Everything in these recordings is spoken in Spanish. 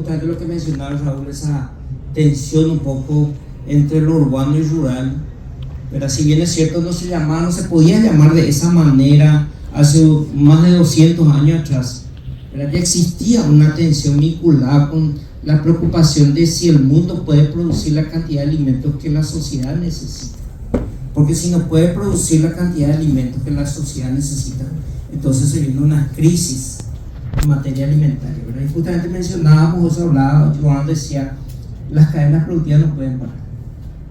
justamente lo que mencionaba Raúl, esa tensión un poco entre lo urbano y rural. Pero si bien es cierto, no se podía llamar de esa manera hace más de 200 años atrás. ¿Verdad? Ya existía una tensión vinculada con la preocupación de si el mundo puede producir la cantidad de alimentos que la sociedad necesita. Porque si no puede producir la cantidad de alimentos que la sociedad necesita, entonces se viene una crisis en materia alimentaria, ¿verdad? Y justamente mencionábamos, Joan decía, las cadenas productivas no pueden parar.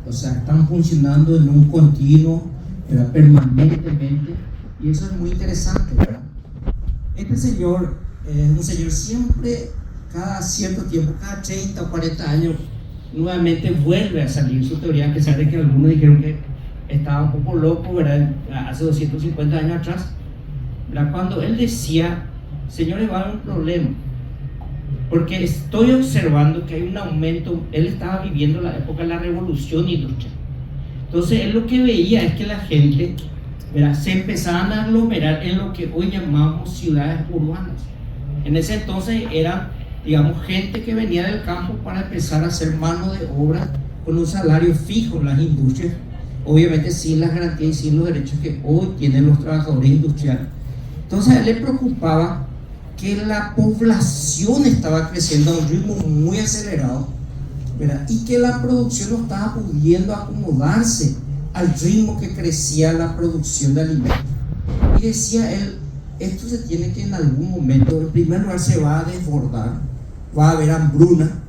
O sea, están funcionando en un continuo, ¿verdad? Permanentemente, y eso es muy interesante, ¿verdad? Este señor es un señor siempre, cada cierto tiempo, cada 30 o 40 años, nuevamente vuelve a salir su teoría, a pesar de que algunos dijeron que estaba un poco loco, ¿verdad? Hace 250 años atrás, ¿verdad? Cuando él decía, señores, va a haber un problema, porque estoy observando que hay un aumento. Él estaba viviendo la época de la revolución industrial. Entonces él lo que veía es que la gente, ¿verdad?, se empezaban a aglomerar en lo que hoy llamamos ciudades urbanas. En ese entonces eran, digamos, gente que venía del campo para empezar a hacer mano de obra con un salario fijo en las industrias, obviamente sin las garantías y sin los derechos que hoy tienen los trabajadores industriales. Entonces a él le preocupaba que la población estaba creciendo a un ritmo muy acelerado, ¿verdad? Y que la producción no estaba pudiendo acomodarse al ritmo que crecía la producción de alimentos. Y decía él, esto se tiene que en algún momento, en primer lugar, se va a desbordar, va a haber hambruna,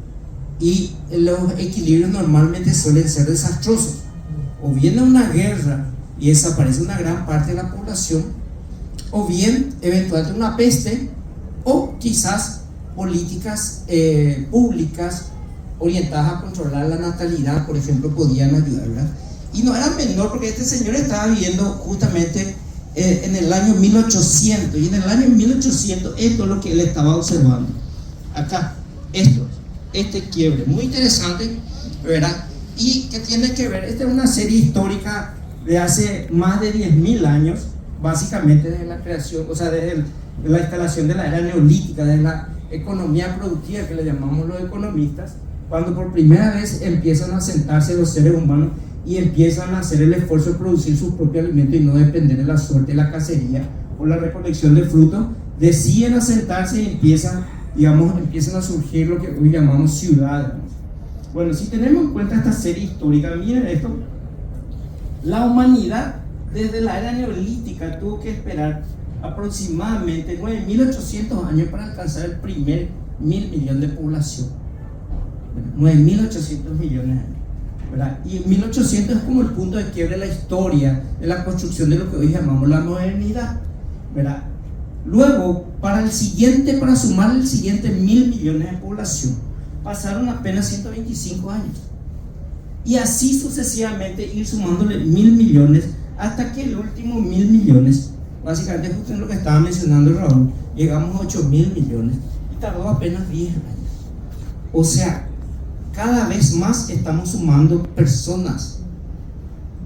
y los equilibrios normalmente suelen ser desastrosos. O viene una guerra y desaparece una gran parte de la población, o bien eventualmente una peste, o quizás políticas públicas orientadas a controlar la natalidad, por ejemplo, podían ayudar, ¿verdad? Y no era menor, porque este señor estaba viviendo justamente en el año 1800, y en el año 1800 esto es lo que él estaba observando. Acá, este quiebre, muy interesante, ¿verdad? Y que tiene que ver, esta es una serie histórica de hace más de 10.000 años, básicamente desde la creación, o sea, desde la instalación de la era neolítica, de la economía productiva que le llamamos los economistas, cuando por primera vez empiezan a sentarse los seres humanos y empiezan a hacer el esfuerzo de producir sus propios alimentos y no depender de la suerte de la cacería o la recolección de frutos, deciden asentarse y empiezan a surgir lo que hoy llamamos ciudades. Bueno, si tenemos en cuenta esta serie histórica, miren esto, la humanidad desde la era neolítica tuvo que esperar aproximadamente 9.800 años para alcanzar el primer 1.000 millones de población. 9.800 millones de años, ¿verdad? Y 1800 es como el punto de quiebre de la historia, de la construcción de lo que hoy llamamos la modernidad, ¿verdad? Luego, para sumar el siguiente 1.000 millones de población, pasaron apenas 125 años. Y así sucesivamente ir sumándole 1.000 millones hasta que el último 1.000 millones, básicamente justo en lo que estaba mencionando Raúl, llegamos a 8.000 millones y tardó apenas 10 años. O sea, cada vez más estamos sumando personas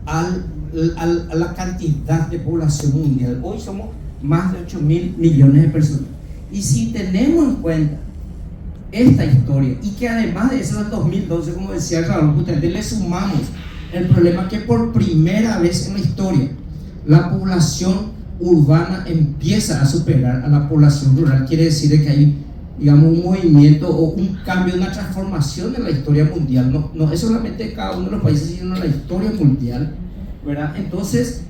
a la cantidad de población mundial. Hoy somos más de 8.000 millones de personas. Y si tenemos en cuenta esta historia, y que además de eso en el 2012, como decía Raúl, justamente le sumamos el problema que por primera vez en la historia la población urbana empieza a superar a la población rural, quiere decir que hay, digamos, un movimiento o un cambio, una transformación en la historia mundial. No es solamente de cada uno de los países, sino en la historia mundial, ¿verdad? Entonces,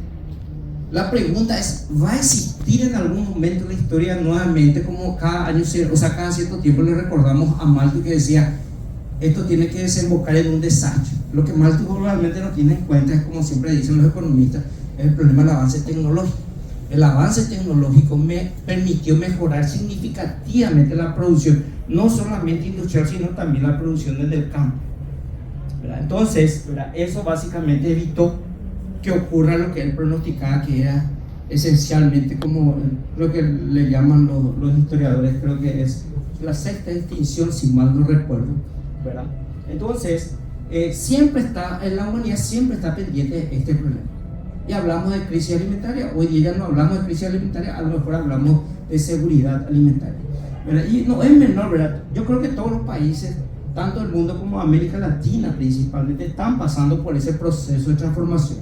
la pregunta es, ¿va a existir en algún momento en la historia nuevamente, como cada año, o sea, cada cierto tiempo le recordamos a Malthus que decía, esto tiene que desembocar en un desastre? Lo que Malthus realmente no tiene en cuenta es, como siempre dicen los economistas, es el problema del avance tecnológico. El avance tecnológico me permitió mejorar significativamente la producción, no solamente industrial, sino también la producción desde el campo, ¿verdad? Entonces, ¿verdad?, eso básicamente evitó que ocurra lo que él pronosticaba, que era esencialmente como lo que le llaman los historiadores, creo que es la sexta extinción, si mal no recuerdo, ¿verdad? Entonces, la humanidad siempre está pendiente de este problema. Y hablamos de crisis alimentaria, hoy día no hablamos de crisis alimentaria, a lo mejor hablamos de seguridad alimentaria. ¿verdad? Y no es menor, ¿verdad? Yo creo que todos los países, tanto el mundo como América Latina principalmente, están pasando por ese proceso de transformación.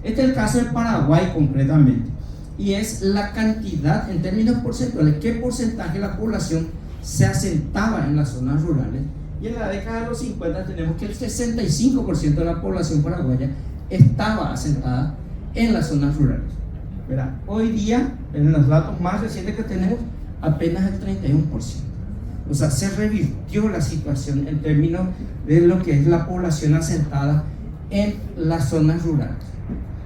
Este es el caso de Paraguay concretamente, y es la cantidad en términos porcentuales, qué porcentaje de la población se asentaba en las zonas rurales. Y en la década de los 50 tenemos que el 65% de la población paraguaya estaba asentada en las zonas rurales, ¿verdad? Hoy día, en los datos más recientes que tenemos, apenas el 31%. O sea, se revirtió la situación en términos de lo que es la población asentada en las zonas rurales.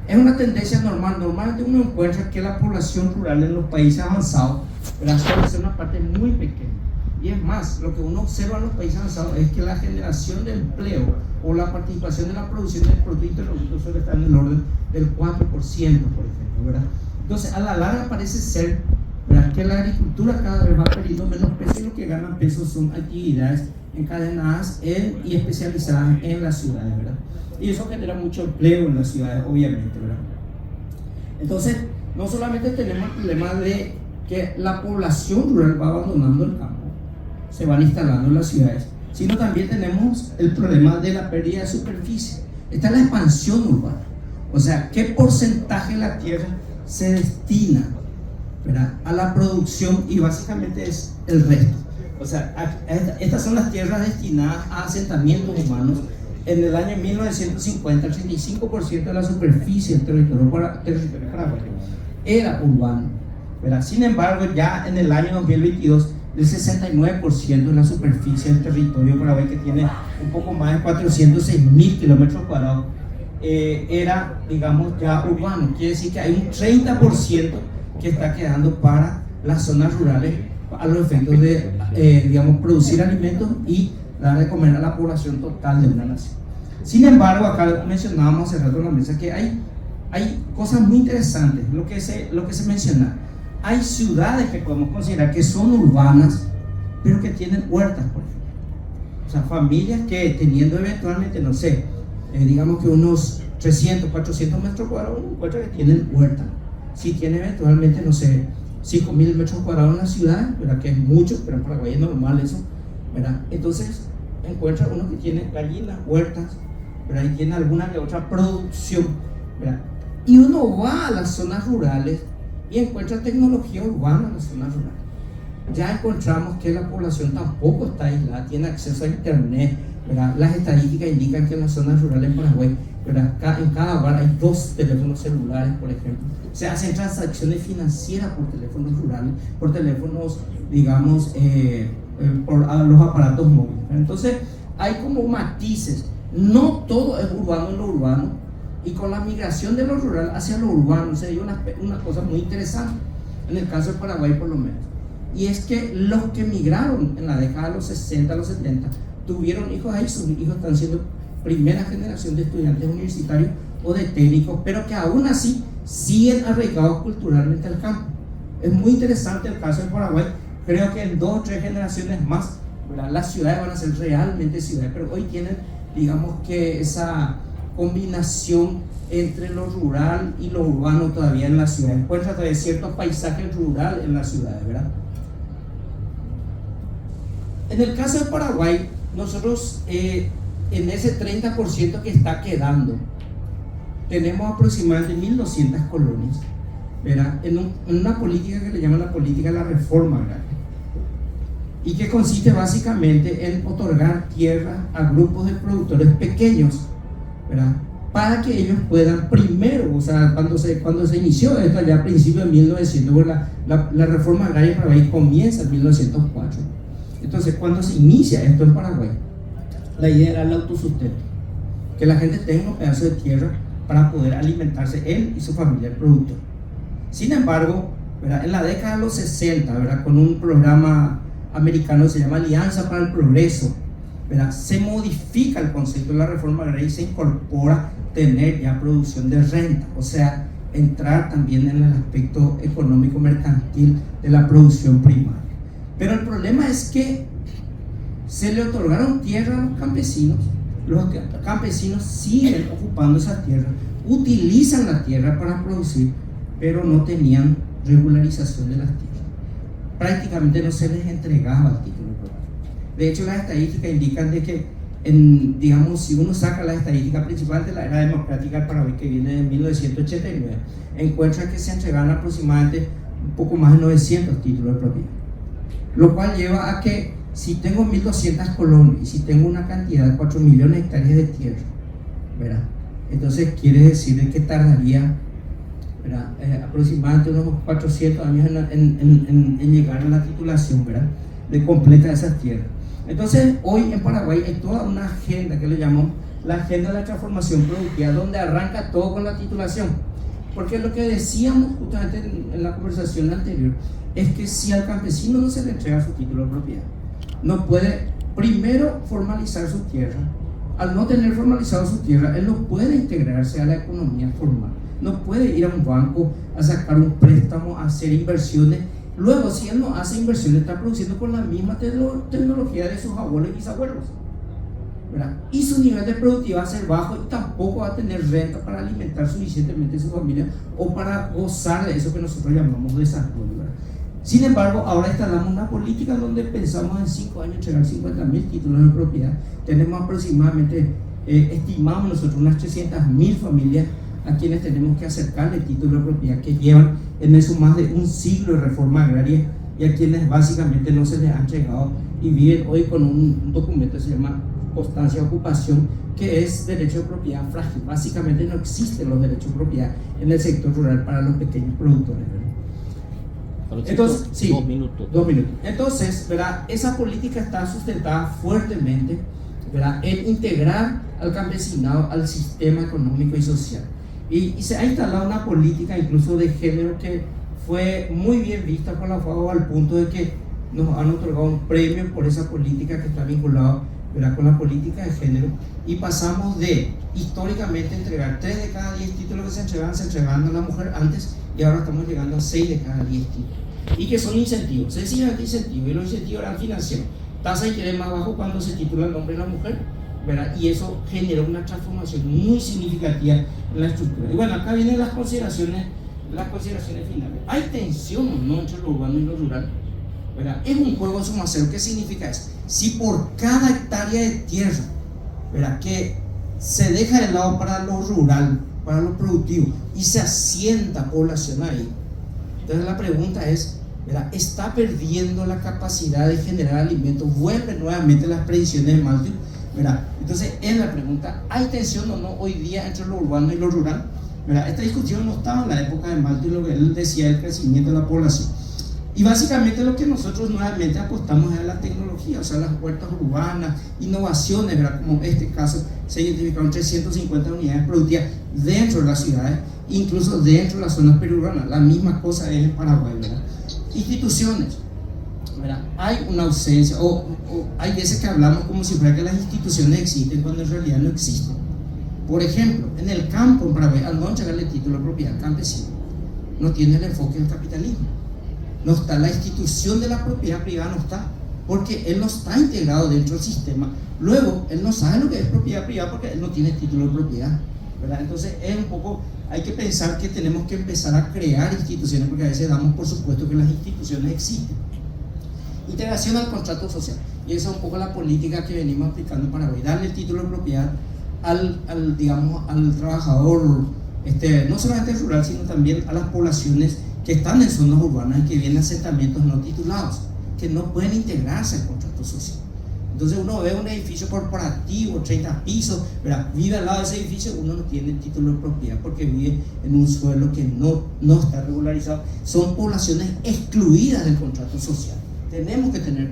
Es una tendencia normal. Normalmente uno encuentra que la población rural en los países avanzados, ¿verdad?, suele ser una parte muy pequeña. Y es más, lo que uno observa en los países avanzados es que la generación de empleo o la participación de la producción del Producto Interno Bruto suele estar en el orden del 4%, por ejemplo, ¿verdad? Entonces, a la larga parece ser, ¿verdad?, que la agricultura cada vez va perdiendo menos peso, y lo que ganan peso son actividades encadenadas y especializadas en las ciudades, ¿verdad? Y eso genera mucho empleo en las ciudades, obviamente, ¿verdad? Entonces, no solamente tenemos el problema de que la población rural va abandonando el campo, se van instalando en las ciudades, sino también tenemos el problema de la pérdida de superficie. Esta es la expansión urbana. O sea, ¿qué porcentaje de la tierra se destina, ¿verdad?, a la producción? Y básicamente es el resto. O sea, estas son las tierras destinadas a asentamientos humanos. En el año 1950, el 35% de la superficie del territorio paraguayo era urbano, ¿verdad? Sin embargo, ya en el año 2022, el 69% de la superficie del territorio paraguayo, que tiene un poco más de 406.000 kilómetros cuadrados, era, digamos, ya urbano. Quiere decir que hay un 30% que está quedando para las zonas rurales a los efectos de, digamos, producir alimentos y dar de comer a la población total de una nación. Sin embargo, acá mencionábamos hace rato en la mesa que hay cosas muy interesantes, lo que se menciona. Hay ciudades que podemos considerar que son urbanas, pero que tienen huertas, por ejemplo. O sea, familias que teniendo eventualmente, no sé, digamos que unos 300, 400 metros cuadrados, uno encuentra que tienen huertas. Si tiene eventualmente, no sé, 5.000 metros cuadrados en la ciudad, ¿verdad?, que es mucho, pero en Paraguay es normal eso, ¿verdad? Entonces encuentra uno que tiene gallinas, huertas, ¿verdad?, y tiene alguna que otra producción, ¿verdad? Y uno va a las zonas rurales y encuentra tecnología urbana en las zonas rurales. Ya encontramos que la población tampoco está aislada, tiene acceso a internet, ¿verdad? Las estadísticas indican que en las zonas rurales en Paraguay, ¿verdad?, en cada hogar hay 2 teléfonos celulares, por ejemplo. Se hacen transacciones financieras por teléfonos rurales, por teléfonos, digamos, por los aparatos móviles. Entonces, hay como matices. No todo es urbano en lo urbano, y con la migración de lo rural hacia lo urbano se dio una cosa muy interesante, en el caso de Paraguay por lo menos. Y es que los que migraron en la década de los 60, los 70, tuvieron hijos ahí, sus hijos están siendo primera generación de estudiantes universitarios o de técnicos, pero que aún así siguen arraigados culturalmente al campo. Es muy interesante el caso de Paraguay. Creo que en 2 o 3 generaciones más, ¿verdad?, las ciudades van a ser realmente ciudades, pero hoy tienen, digamos, que esa combinación entre lo rural y lo urbano todavía en la ciudad. Encuentra todavía ciertos paisajes rurales en las ciudades, ¿verdad? En el caso de Paraguay, nosotros en ese 30% que está quedando, tenemos aproximadamente 1.200 colonias, ¿verdad?, en una política que le llaman la política de la reforma agraria, y que consiste básicamente en otorgar tierra a grupos de productores pequeños, ¿verdad?, para que ellos puedan primero, o sea, cuando se inició esto allá a principios de 1900, la reforma agraria en Paraguay comienza en 1904. Entonces, cuando se inicia esto en Paraguay, la idea era el autosustento, que la gente tenga un pedazo de tierra para poder alimentarse él y su familia, el productor. Sin embargo, ¿verdad?, en la década de los 60, ¿verdad?, con un programa americano que se llama Alianza para el Progreso, ¿verdad?, se modifica el concepto de la reforma agraria y se incorpora tener ya producción de renta, o sea, entrar también en el aspecto económico mercantil de la producción primaria. Pero el problema es que se le otorgaron tierra a los campesinos siguen ocupando esa tierra, utilizan la tierra para producir, pero no tenían regularización de las tierras. prácticamente no se les entregaba el título propio. De hecho, las estadísticas indican de que, digamos, si uno saca la estadística principal de la era democrática del Paraguay, que viene de 1989, encuentra que se entregaron aproximadamente un poco más de 900 títulos de propiedad, lo cual lleva a que si tengo 1.200 colonias y si tengo una cantidad de 4 millones de hectáreas de tierra, ¿verdad? Entonces quiere decir que tardaría, ¿verdad? Aproximadamente unos 400 años en llegar a la titulación, ¿verdad?, de completa esas tierras. Entonces hoy en Paraguay hay toda una agenda que le llamamos la agenda de la transformación productiva, donde arranca todo con la titulación, porque lo que decíamos justamente en la conversación anterior es que si al campesino no se le entrega su título de propiedad, no puede primero formalizar su tierra. Al no tener formalizado su tierra, él no puede integrarse a la economía formal, no puede ir a un banco a sacar un préstamo, a hacer inversiones. Luego, si él no hace inversiones, está produciendo con la misma tecnología de sus abuelos y bisabuelos, ¿verdad? Y su nivel de productividad va a ser bajo y tampoco va a tener renta para alimentar suficientemente a su familia o para gozar de eso que nosotros llamamos desarrollo, ¿verdad? Sin embargo, ahora instalamos una política donde pensamos en 5 años entregar 50.000 títulos de propiedad. Tenemos aproximadamente, estimamos nosotros, unas 300.000 familias a quienes tenemos que acercarle títulos de propiedad que llevan en eso más de un siglo de reforma agraria y a quienes básicamente no se les han entregado y viven hoy con un documento que se llama constancia de ocupación, que es derecho de propiedad frágil. Básicamente no existen los derechos de propiedad en el sector rural para los pequeños productores, ¿verdad? Entonces, sí, 2 minutos. Entonces, ¿verdad?, esa política está sustentada fuertemente, ¿verdad?, en integrar al campesinado al sistema económico y social. Y se ha instalado una política incluso de género que fue muy bien vista por la FAO, al punto de que nos han otorgado un premio por esa política que está vinculada, ¿verdad?, con la política de género. Y pasamos de históricamente entregar 3 de cada 10 títulos que se entregaban a la mujer antes, y ahora estamos llegando a 6 de cada 10 títulos. Y que son incentivos, sencillamente incentivos, y los incentivos eran financieros. Tasa de interés más bajo cuando se titula el hombre y la mujer, ¿verdad? Y eso generó una transformación muy significativa en la estructura. Y bueno, acá vienen las consideraciones finales. ¿Hay tensión o no entre lo urbano y lo rural? ¿Verdad? Es un juego sumacero. ¿Qué significa eso? Si por cada hectárea de tierra, ¿verdad?, que se deja de lado para lo rural, para lo productivo, y se asienta población ahí, entonces la pregunta es, ¿verdad?, ¿está perdiendo la capacidad de generar alimentos? ¿Vuelven nuevamente las predicciones de Malthus? ¿Verdad? Entonces es la pregunta, ¿hay tensión o no hoy día entre lo urbano y lo rural? ¿Verdad? Esta discusión no estaba en la época de Malthus, lo que él decía del crecimiento de la población. Y básicamente lo que nosotros nuevamente apostamos es a la tecnología, o sea, las huertas urbanas, innovaciones, ¿verdad? Como en este caso se identificaron 350 unidades productivas dentro de las ciudades, incluso dentro de las zonas periurbanas. La misma cosa es en Paraguay, ¿verdad? Instituciones, ¿verdad? Hay una ausencia, o hay veces que hablamos como si fuera que las instituciones existen cuando en realidad no existen. Por ejemplo, en el campo en Paraguay, al no entregarle título de propiedad al campesino, no tiene el enfoque del capitalismo. No está la institución de la propiedad privada, no está, porque él no está integrado dentro del sistema. Luego, él no sabe lo que es propiedad privada porque él no tiene título de propiedad, ¿verdad? Entonces, es un poco, hay que pensar que tenemos que empezar a crear instituciones, porque a veces damos por supuesto que las instituciones existen. Integración al contrato social, y esa es un poco la política que venimos aplicando en Paraguay, darle el título de propiedad al trabajador, no solamente rural, sino también a las poblaciones que están en zonas urbanas y que vienen asentamientos no titulados, que no pueden integrarse al contrato social. Entonces uno ve un edificio corporativo, 30 pisos, ¿verdad?, vive al lado de ese edificio, uno no tiene título de propiedad porque vive en un suelo que no está regularizado. Son poblaciones excluidas del contrato social. Tenemos que tener,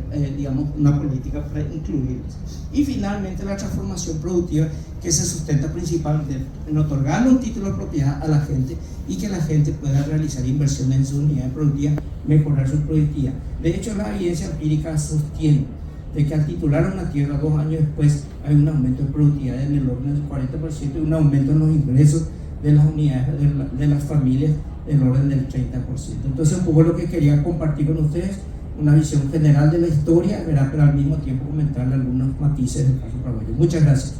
una política para incluirlas. Y finalmente la transformación productiva, que se sustenta principalmente en otorgarle un título de propiedad a la gente y que la gente pueda realizar inversiones en sus unidades productivas, mejorar su productividad. De hecho, la evidencia empírica sostiene de que al titular una tierra 2 años después hay un aumento de productividad en el orden del 40% y un aumento en los ingresos de las unidades, de las familias, del orden del 30%. Entonces, un poco lo que quería compartir con ustedes, una visión general de la historia, ¿verdad?, pero al mismo tiempo comentarle algunos matices del caso paraguayo. Muchas gracias.